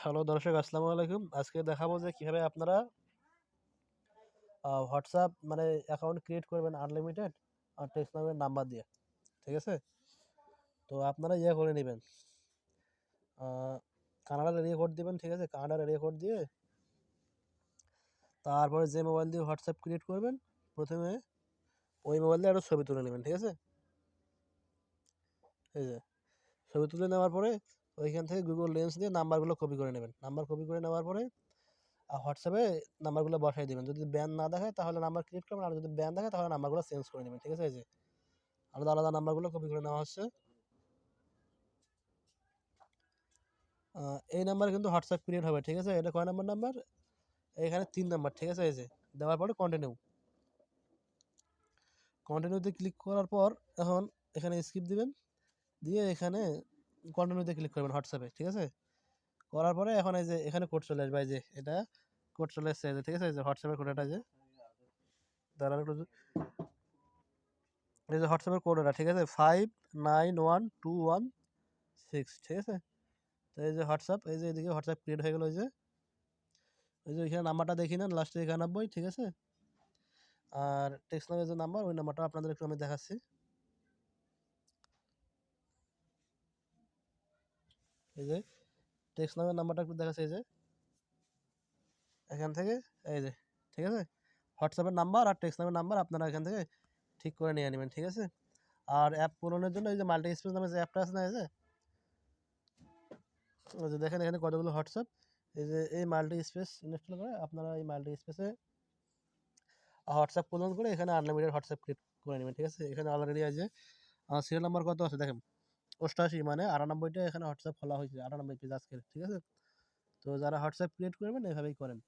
Hello দর্শক, আসসালামু আলাইকুম। আজকে দেখাবো যে কিভাবে আপনারা হোয়াটসঅ্যাপ মানে অ্যাকাউন্ট ক্রিয়েট করবেন আনলিমিটেড আর টেক্সট নামের নাম্বার দিয়ে। ঠিক আছে? তো আপনারা করে নেবেন। কানাডার এরিয়া কোড দিবেন। ঠিক আছে? কানাডার এরিয়া কোড দিয়ে তারপরে যে মোবাইল দিয়ে হোয়াটসঅ্যাপ ক্রিয়েট করবেন, প্রথমে ওই মোবাইল দিয়ে একটা ছবি তুলে নেবেন। ঠিক আছে? এই যে ছবি তুলে নেওয়ার পরে ওইখান থেকে গুগল লেন্স দিয়ে নাম্বারগুলো কপি করে নেবেন। নাম্বার কপি করে নেওয়ার পরে হোয়াটসঅ্যাপে নাম্বারগুলো বসাই দিবেন। যদি ব্যান না দেখায় তাহলে নাম্বার ক্রিয়েট করবেন, আর যদি ব্যান দেখায় তাহলে নাম্বারগুলো চেঞ্জ করে নেবেন। ঠিক আছে? এই যে আলাদা আলাদা নাম্বারগুলো কপি করে নেওয়া হচ্ছে। এই নাম্বারে কিন্তু হোয়াটসঅ্যাপ ক্রিয়েট হবে। ঠিক আছে? এটা কয় নাম্বার নাম্বার? এখানে ৩ নাম্বার। ঠিক আছে? এই যে দেওয়ার পরে কন্টিনিউ। কন্টিনিউতে ক্লিক করার পর এখন এখানে স্কিপ দিবেন। দিয়ে এখানে কন্টিনিউতে ক্লিক করবেন হোয়াটসঅ্যাপে। ঠিক আছে? করার পরে এখন এই যে এখানে কোড চলে আসবে। এই যে এটা কোড চলে এসেছে। এই যে ঠিক আছে? এই যে হোয়াটসঅ্যাপের কোড এটা যে দাঁড়ান একটু, এই যে হোয়াটসঅ্যাপের কোড এটা। ঠিক আছে? 591216। ঠিক আছে? তো এই যে হোয়াটসঅ্যাপ, এই যে এদিকে হোয়াটসঅ্যাপ ক্রিয়েট হয়ে গেল। ওই যে এখানে নাম্বারটা দেখি নেন, লাস্টে 91। ঠিক আছে? আর টেক্সট নামের যে নাম্বার, ওই নাম্বারটা আপনাদের একটু আমি দেখাচ্ছি। এই যে টেক্সট নামের নাম্বারটা একটু দেখাচ্ছি। এই যে এখান থেকে এই যে ঠিক আছে, হোয়াটসঅ্যাপের নাম্বার আর টেক্সট নামের নাম্বার আপনারা এখান থেকে ঠিক করে নিয়ে নেবেন। ঠিক আছে? আর অ্যাপ পূরণের জন্য এই যে মাল্টি স্পেস নামে যে অ্যাপটা আছে না, এই যে ওই যে দেখেন এখানে কতগুলো হোয়াটসঅ্যাপ। এই যে এই মাল্টি স্পেস ইনস্টল করে আপনারা এই মাল্টি স্পেসে হোয়াটসঅ্যাপ পূরণ করে এখানে আনলিমিটেড হোয়াটসঅ্যাপ ক্রিয়েট করে নেবেন। ঠিক আছে? এখানে অলরেডি আছে আমার সিরিয়াল নাম্বার কত আছে দেখেন, 88, মানে 98টা এখানে হোয়াটসঅ্যাপ খোলা হয়েছে, 98 পেজ আজকের। ঠিক আছে? তো যারা হোয়াটসঅ্যাপ ক্রিয়েট করবেন এভাবেই করেন।